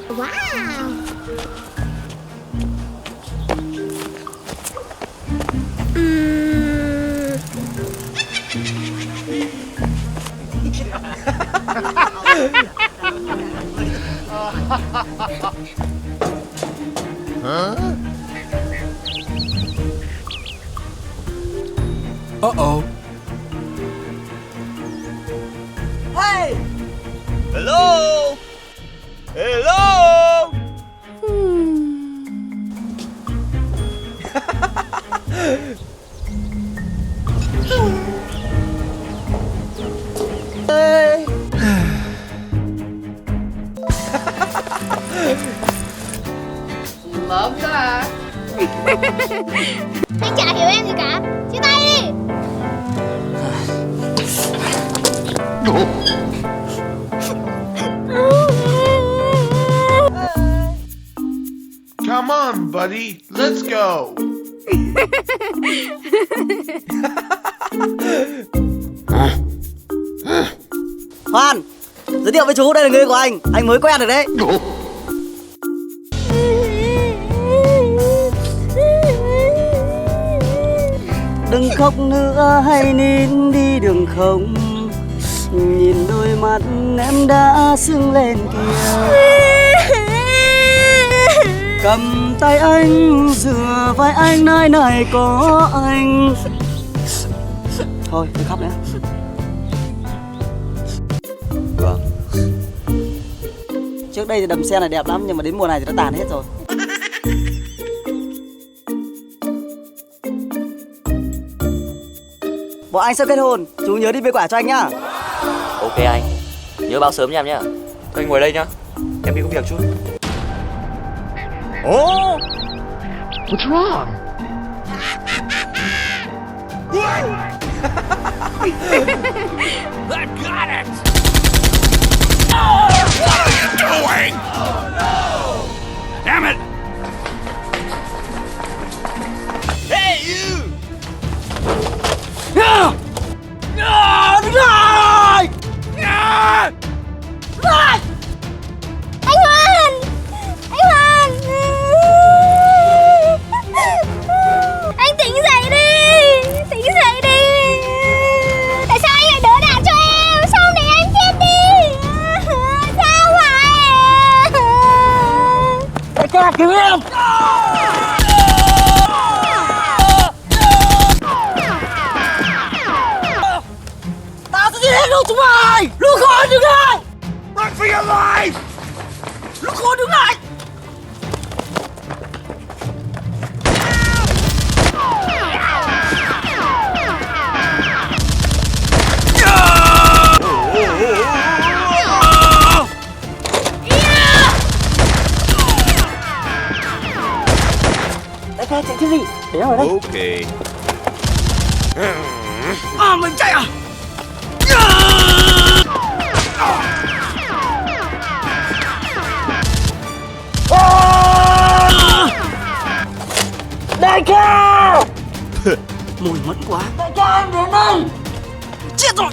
Wow. Huh? Uh-oh. Hey! Hello! Hello! Hey! Love that. Anh chả hiểu em gì cả. Chia tay đi. Come on, buddy. Let's go. Hoan, giới thiệu với chú, đây là người của anh mới quen được đấy. Đừng khóc nữa, hãy nín đi đừng không. Nhìn đôi mắt em đã sưng lên kìa. Cầm tay anh, dựa vai anh, nơi này có anh. Thôi, đừng khóc nữa. Vâng. Trước đây thì đầm sen này đẹp lắm, nhưng mà đến mùa này thì nó tàn hết rồi. Bọn anh sắp kết hôn, chú nhớ đi bê quả cho anh nhá. Ok anh, nhớ báo sớm nha em nhá. Thôi anh ngồi đây nhá, em đi có việc chút. Oh! What's wrong? I got it! Oh, what are you doing? Oh, no! Damn it! Hey you! No! No! No! No! Hoan! Anh Hoan! Anh Hoan! Anh tỉnh dậy đi! Tỉnh dậy đi! Tại sao anh lại đỡ đạn cho em? Sao không để anh chết đi? Sao vậy? Đại ca cứu em! Tao sẽ giết hết luôn chúng mày! Lũ khốn đứng lại! Run for your life! Lũ khốn đứng lại! Đại ca chạy chứ gì? Để nó ở đây. Okay. À, mình chạy à? Đại ca! Mùi mất quá. Đại ca em đến đây! Chết rồi!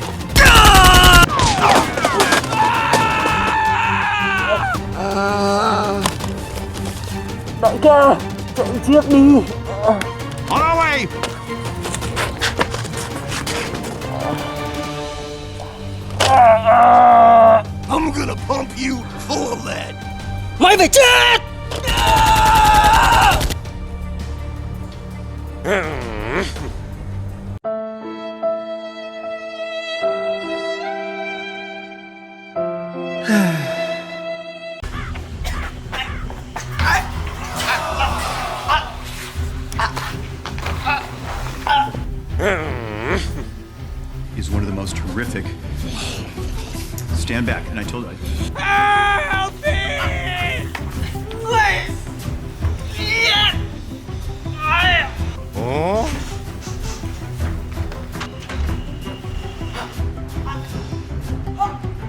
Đại ca, chạy trước đi. On our way! I'm gonna pump you full of lead. Mày phải chết! He's one of the most terrific. Stand back, and I told you. Help me! Please! Yeah! Oh?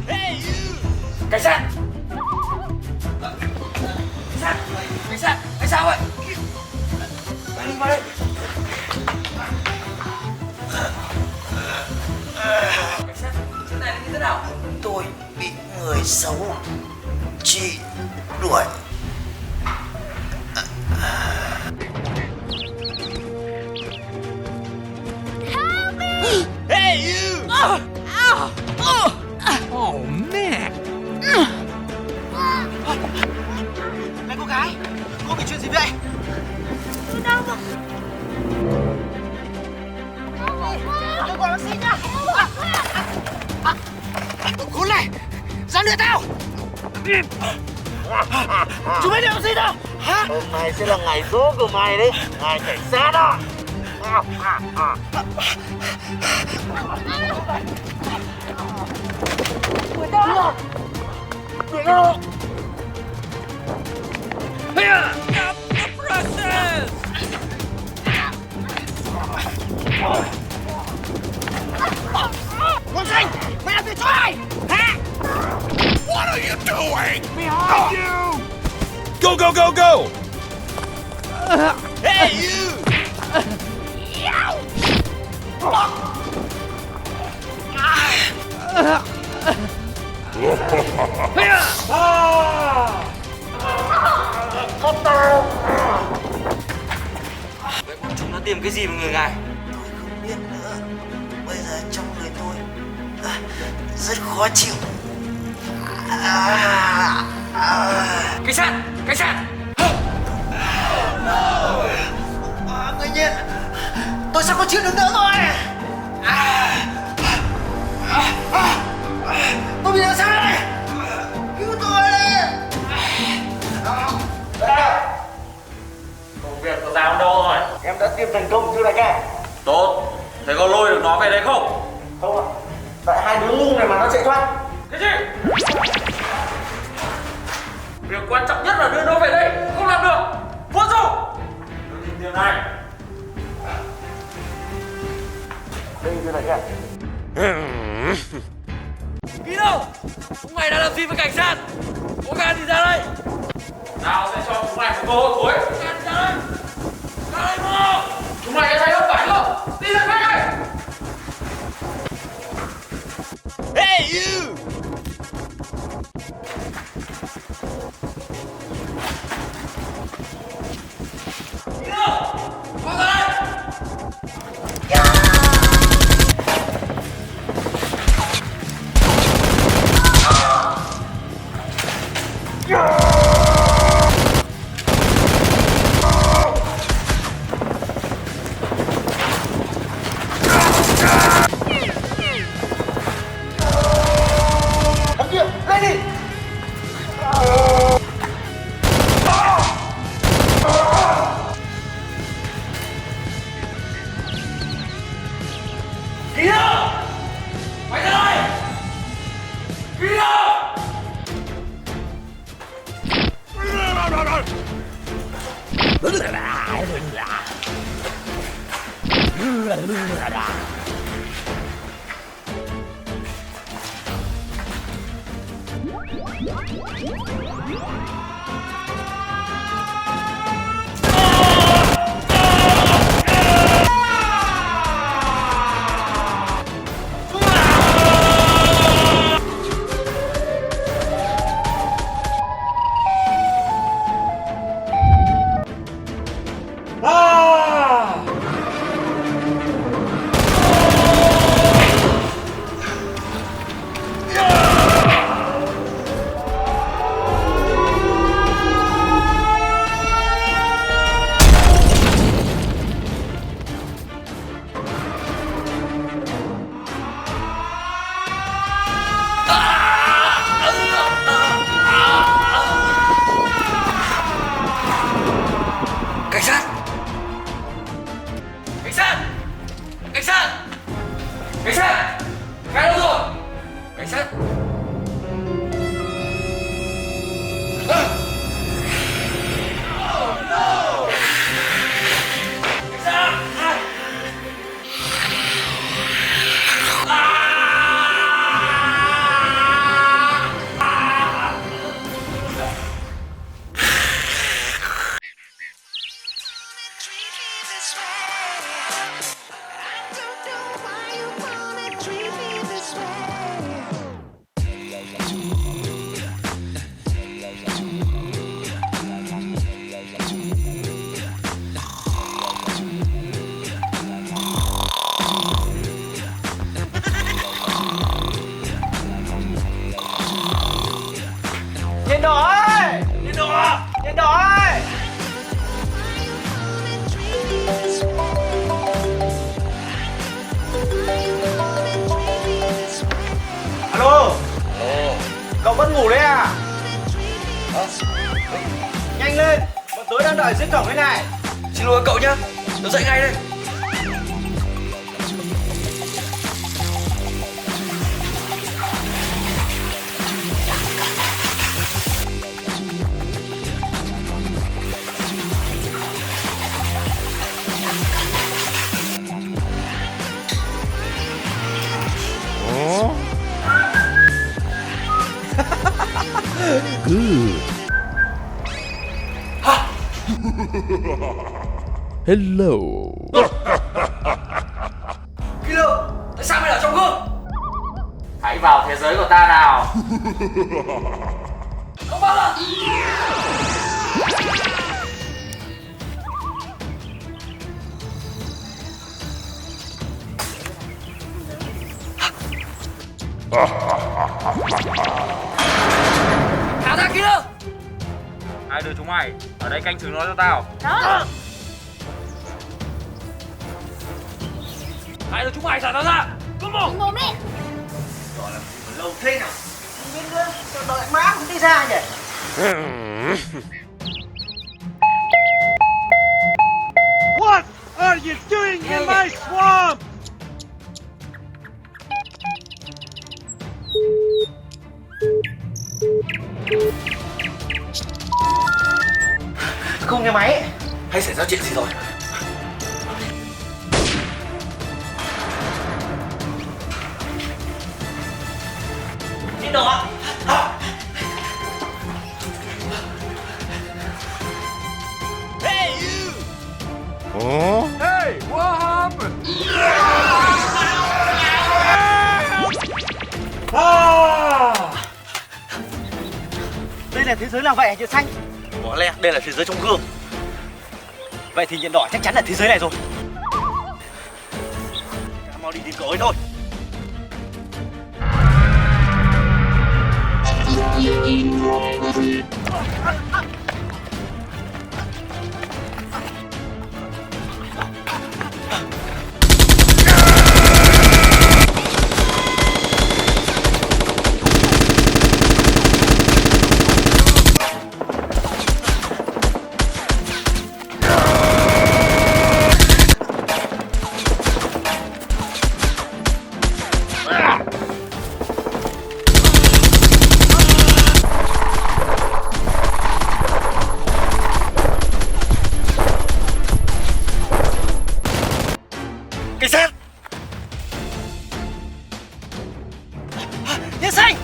Hey you! Cảnh sát! Cảnh sát! Anh sao vậy? Anh đi vào đây! Cảnh sát! Chuyện này là như thế nào? Tôi bị Người xấu chị đuổi. Hey, you! Oh, man! Này cô gái, cô bị chuyện gì vậy? Đau mà. Tôi gọi bác sĩ nha. Khốn này, ra lừa tao. Chú biết làm gì đâu? Hả? Hôm nay sẽ là ngày rỗ của mày đấy, ngày cảnh sát đó. Stop the process! Con xanh, mày làm gì cho ai? Hả? What are you doing? Behind you! Go, go, go, go! Hey, you! Vậy bọn chúng nó tìm cái gì mà người ngài? Tôi không biết nữa. Bây giờ trong người tôi rất khó chịu. Cảnh sát! Cảnh sát! Người nghiện, tôi sắp có chịu được nữa rồi. Tôi bị làm sao đây? Cứu tôi đi. Công việc của giáo đâu rồi? Em đã tiêm thành công chưa đại ca? Tốt. Thế có lôi được nó về đây không? Không ạ. Tại hai đứa ngu này mà nó chạy thoát. Cái gì? Việc quan trọng nhất là đưa nó về đây. Không làm được. Vô dụng. Đưa tìm tiền này. Đây chưa đại ca? Kỹ đâu? Chúng mày đã làm gì với cảnh sát? Có gan thì ra đây. Tao sẽ cho chúng mày một cơ hội cuối. Có gan thì ra đây. Ra đây mau. Chúng mày có thấy không phải không? Đi ra đây. Hey, you! Kỹ đâu? Mau ra đây. Thằng kia, lên đi. Kỹ đâu? Mày ra đây. Kỹ đâu? Nhìn đỏ ơi! Nhìn đỏ! Nhìn đỏ ơi! Alo! Cậu vẫn ngủ đấy à? Nhanh lên! Bọn tớ đang đợi dưới cổng thế này. Xin lỗi cậu nhá, tớ dậy ngay đây. Hello. Killer, tại sao mày ở trong gương? Hãy vào thế giới của ta nào. Không bao giờ. Thả ra Killer. Hai đứa chúng mày ở đây canh chừng nó cho tao. Đó. Hai đứa chúng mày thả nó ra. Come on. Ngồi đi. Lâu thế nào? Không biết nữa, sao đợi má không đi ra nhỉ? What are you doing in my swamp? Không nghe máy. Hay xảy ra chuyện gì rồi? Nhìn đỏ! Hey, what happened? Đây là thế giới nào vậy hả Nhiệt Xanh? Có lẽ đây là thế giới trong gương. Vậy thì Nhiệt Đỏ chắc chắn là thế giới này rồi. Ta mau đi tìm cậu ấy thôi. Cảnh sát! Nhiệt Xanh!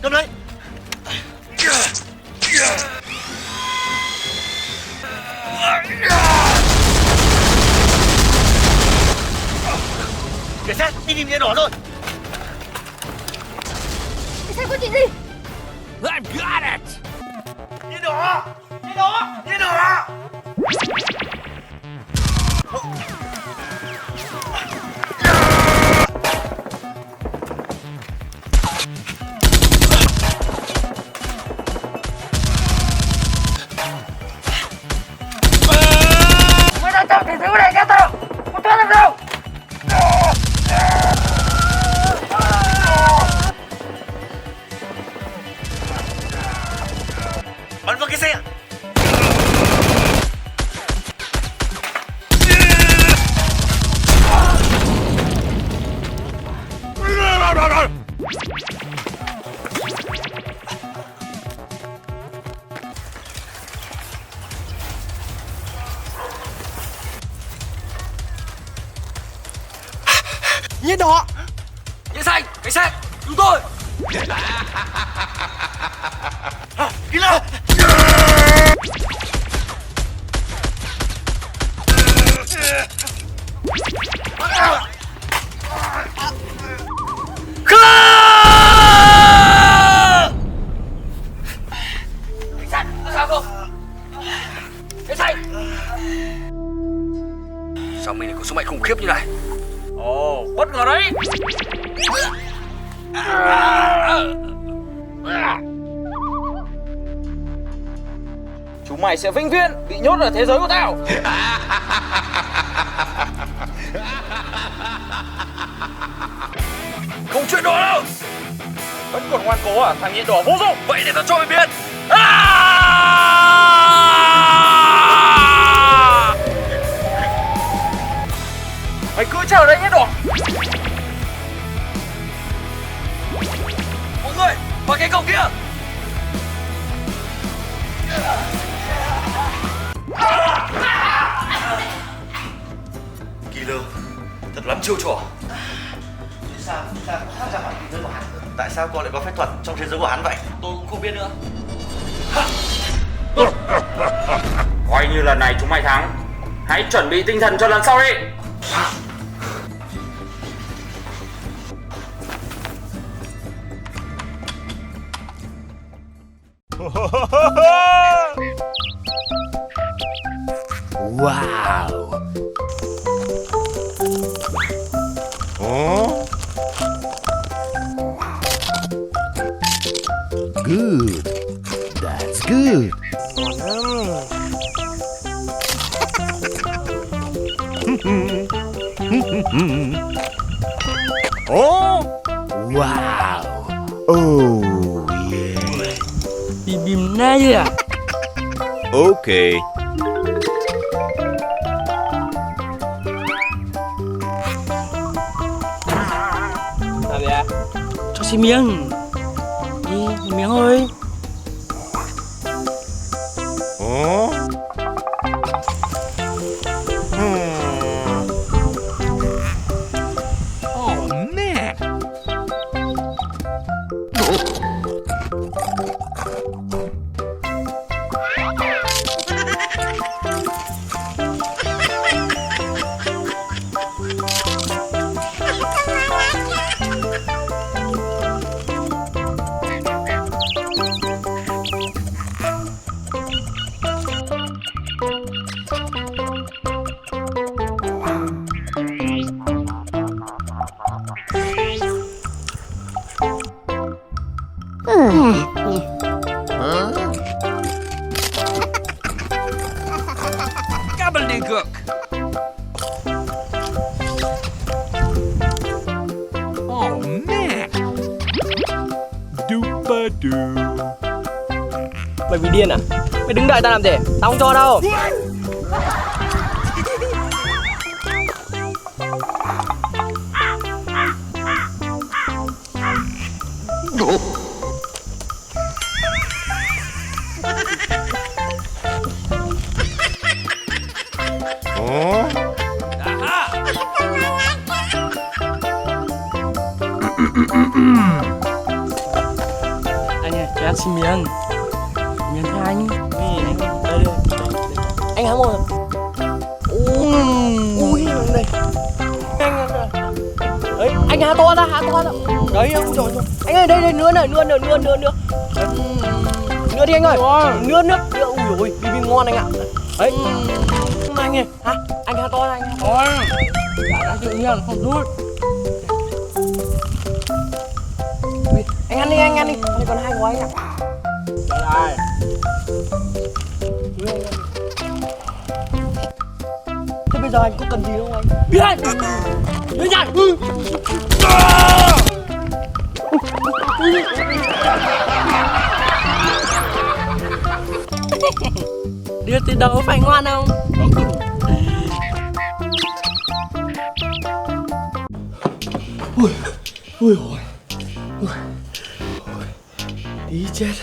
Cầm lấy! Cảnh sát, đi tìm Nhiệt Đỏ rồi! Tại sao có chuyện gì? I've got it. Nhiệt Đỏ! Nhiệt Đỏ! Nhiệt Đỏ! Mày đang trong thế giới này nghe tao. Không thoát được đâu. Bắn vào cái xe! Nhiệt Đỏ! Nhiệt Xanh, cảnh sát, cứu tôi. Killer! mày sẽ vĩnh viễn bị nhốt ở thế giới của tao. Không chuyện đó đâu. Vẫn còn ngoan cố à? Thằng nhện đỏ vô dụng. Vậy để tao cho mày biết. Mày cứ chờ đấy nhé đỏ. Mọi người, vào cái cổng kia. Killer, thật lắm chiêu trò. Sao thoát ra khỏi thế giới của hắn? Tại sao con lại có phép thuật trong thế giới của hắn vậy? Tôi cũng không biết nữa. Coi như lần này chúng mày thắng. Hãy chuẩn bị tinh thần cho lần sau đi. Wow. Huh? Good. That's good. Oh. Wow. Oh yeah. Bim na ya. Okay. Sao vậy? Cho xin miếng. Đi, miếng ơi. Huh? Oh man. Gobbledygook. Oh man. Doopadoo. Mày bị điên à? Mày đứng đợi tao làm gì? Tao không cho đâu. Anh ơi, cho em xin miếng. Miếng cho anh. Anh đây. Anh hám một. Ui, đây. Đấy, anh há to ra. Đấy, ôi trời ơi. Anh ơi, đây nưa. Nưa đi anh ơi. Nưa nước. Ui ôi, bim ngon anh ạ. Đấy. Anh ơi, hả? Anh há to ra anh. Thôi. Đã chịu nhiên không rút. Anh ăn đi. Đây còn 2 gói anh ạ. Đây. Thế bây giờ anh có cần gì không anh? Biết. Đưa ra. Đưa từ đầu phải ngoan không? Ui ôi. Đi chết.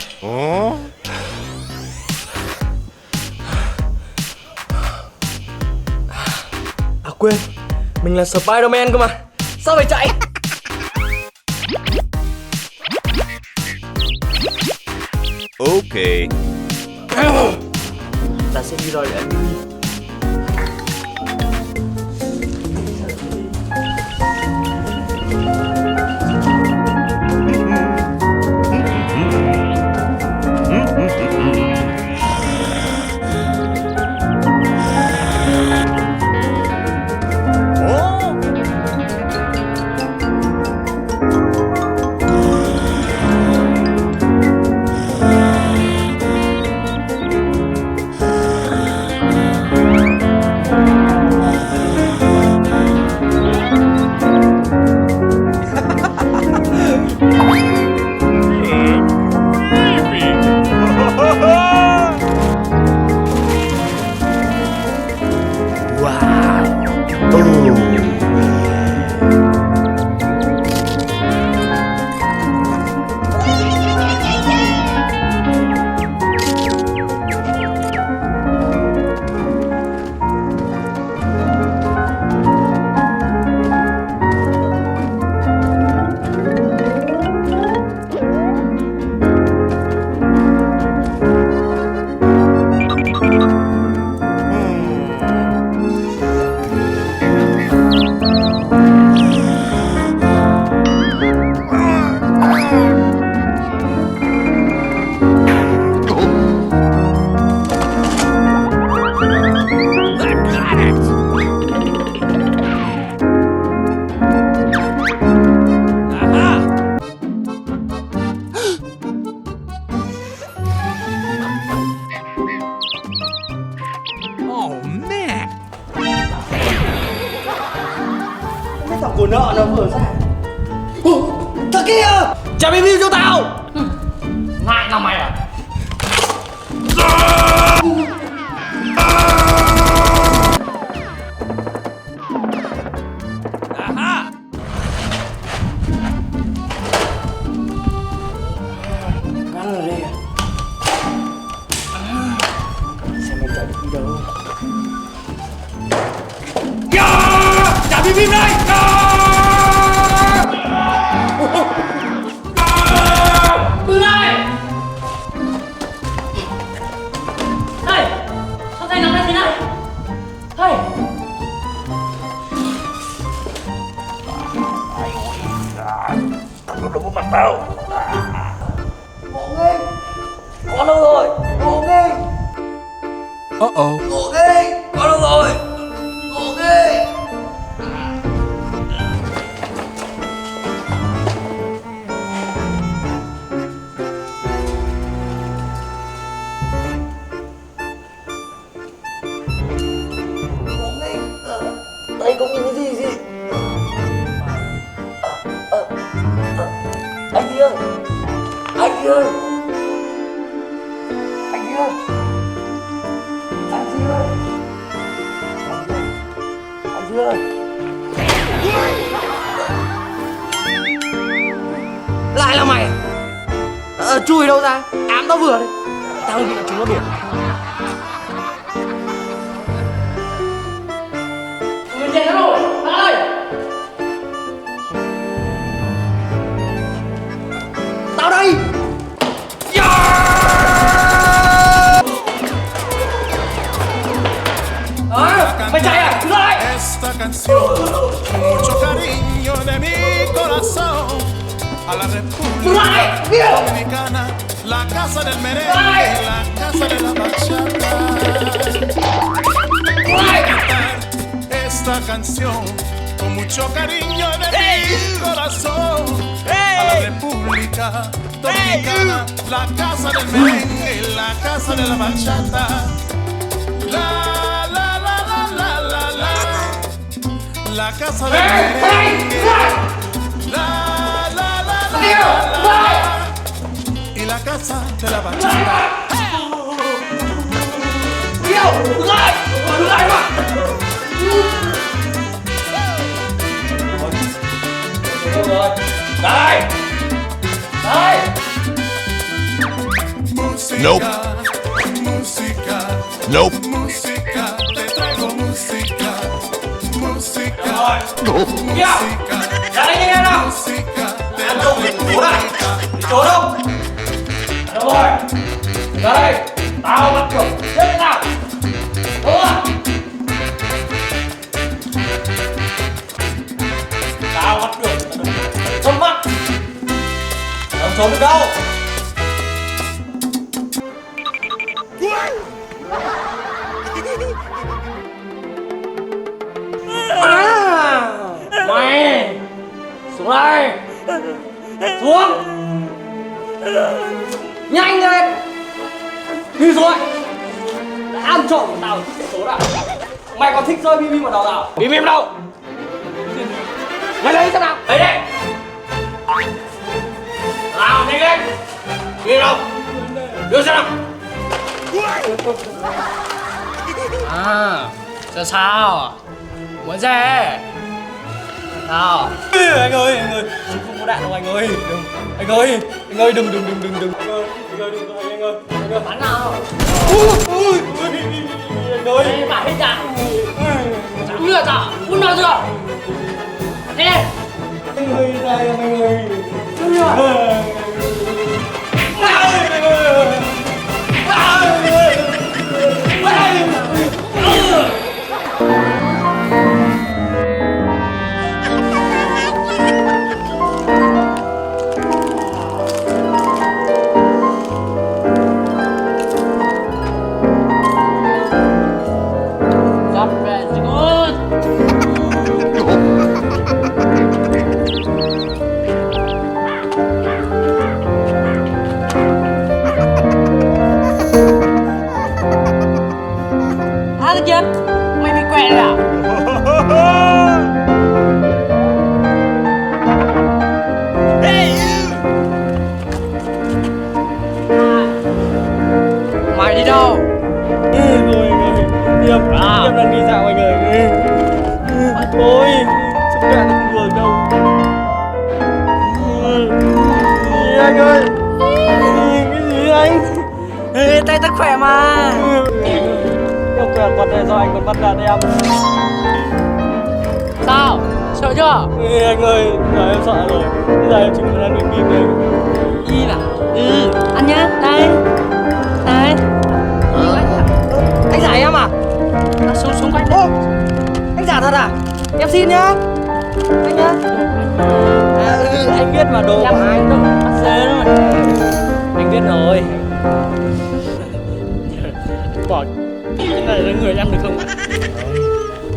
À quên, mình là Spider-Man cơ mà. Sao phải chạy? Okay. Ta sẽ đi rồi để anh đi. nợ nó vừa ra. Thằng kia trả BB cho tao. Ngại nào mày à? Ngăn rồi đây. Xem mày chạy được đi đâu. Trả BB đây! Bưng ơi! Thầy! Sao thầy nằm đây thế này? Thầy! Đừng có mặt tao. Ngộ nghênh. Có đâu rồi? Ngộ nghênh. Uh-oh. Ngộ nghênh. Có đâu rồi? Ngộ nghênh. Ngộ nghênh. Đây có nhìn cái gì? Anh kia ơi! Anh kia ơi! Anh kia ơi! Anh kia ơi! Anh kia ơi! Lại là mày à? Chui đâu ra? Ám tao vừa đấy. Tao nghĩ là chúng nó đuổi. Người chạy nó rồi! Bạn ơi! Tao đây! Mày chạy à? Đứng lại! Esta canción con mucho cariño de mi corazón a la República Dominicana, la casa del merengue, la casa de la bachata. Cantar esta canción con mucho cariño de mi corazón a la República Dominicana, la casa del merengue, la casa de la bachata. La casa del merengue, y la casa de la bachata. Nope. Música, Nope. música, te traigo música. Música, Ra đây nhanh lên nào! música, te Ăn traigo trộm đi phố này! Đi trốn đâu? Đâu rồi? Ra đây! Tao bắt trộm! Chết thế nào? Đúng không? Tao bắt được! Trốn mắt! Không trốn được đâu! Mày! Xuống đây! Xuống! Nhanh lên! Đi rồi! Đã ăn trộm của tao thì số nào? Mày còn thích rơi BB vào đầu nào? BB đâu? Mày lấy xem nào? Lấy đây! Nào, nhanh lên! BB đâu? Đưa xem nào? À, sao? Muốn rẻ? Sao? Anh ơi, không có đạn đâu anh ơi. Đừng. Anh ơi, đừng. Anh ơi, bắn nào. Anh ơi, bảo hết đạn. Chẳng như là sao? Muốn nào chưa? Nè. Anh ơi, đây anh ơi. Chưa. đâu. Rồi Điệp đang đi dạo anh ơi. Ôi sắp đạn không được đâu. Anh ơi. Cái gì anh? Tay rất khỏe mà. Em khỏe còn là do anh còn bắt đạn em. Sao? Sợ chưa? Anh ơi, giờ em sợ rồi. Bây giờ em chỉ muốn ăn đường kim thôi. In à? Ăn nhá. Đây. Đây. Anh giả em à? Xuống quanh đây. Anh giả thật à? Em xin nhá. Anh nhá. Anh biết mà đồ của anh đâu. Bắt dê thôi. Anh biết rồi. Bỏ cái này là người em được không?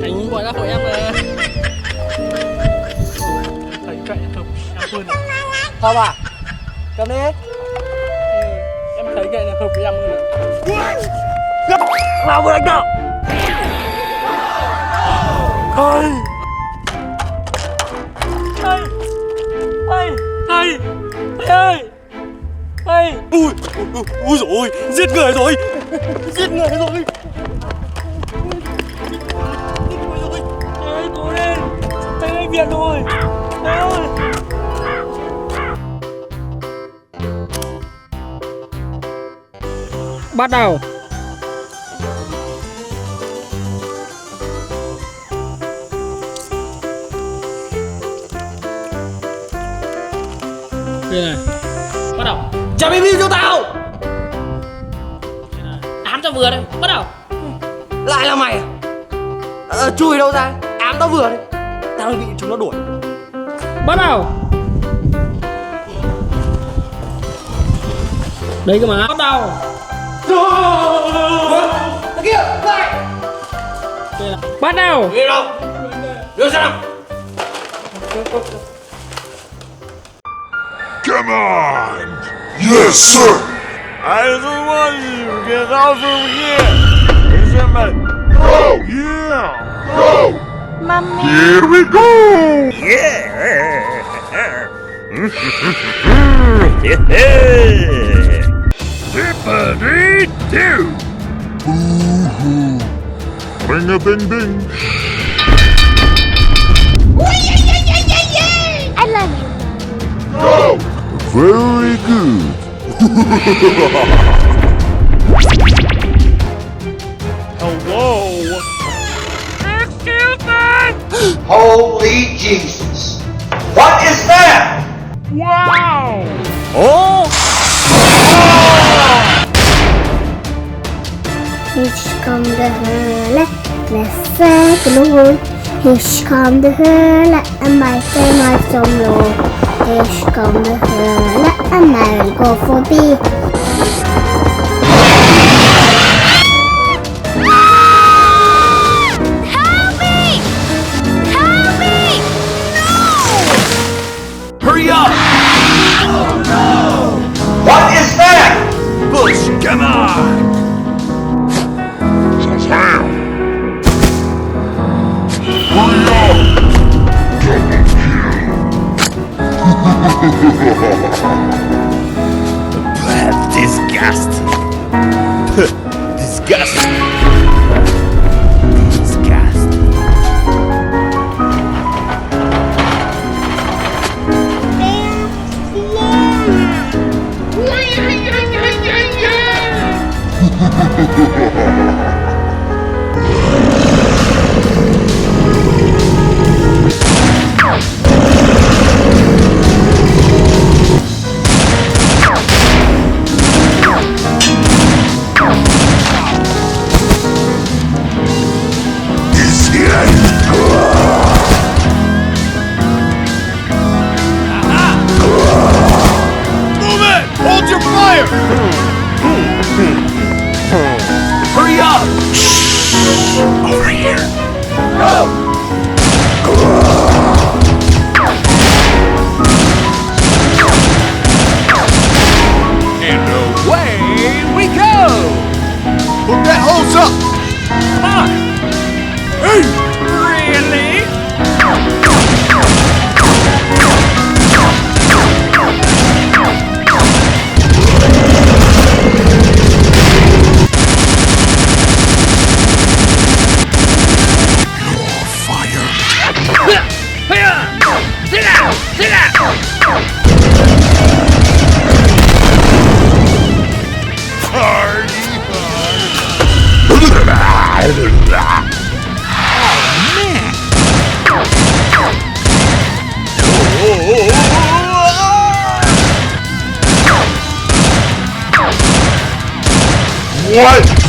Anh gọi ra khỏi em là thấy cậy không? Em quên rồi. Không à? Cầm đi. Em thấy cậy là hợp với em hơn rồi. Nào với anh nào? Thôi. Ây. Ui dồi ôi, giết người rồi. Giết người rồi. Trời ơi, cố lên. Tới bệnh viện rồi. Trời ơi. Bắt đầu. Đây này. Bắt đầu. Trả baby cho tao. Ám cho vừa đây. Bắt đầu. Lại là mày à? Chui đâu ra? Ám tao vừa đấy. Tao đang bị chúng nó đuổi. Bắt đầu. Đấy cơ mà. Bắt đầu. Kia, lại. Bắt đầu. Đi đâu? Đưa sang. Come on! Yes, sir! I don't want you to get off over here! Is that my... Go! Yeah! Go! Mommy. Here we go! Yeah! 52! Boo-hoo! Ring-a-ding-ding! I love you. Go! Very good! Hello? Excuse me! Holy Jesus! What is that? Wow! Oh! Hiç komdu höle, näsä kulur. Hiç komdu höle, märker mig som låg. Hiç komdu höle, märker gå förbi. Help me! Help me! No! Hurry up! What is that? Bush, come on! Disgusting. Disgusting. Disgusting. Hurry up! Over here. Go! And away we go! Put that hose up! Come on! Hey! Really? What?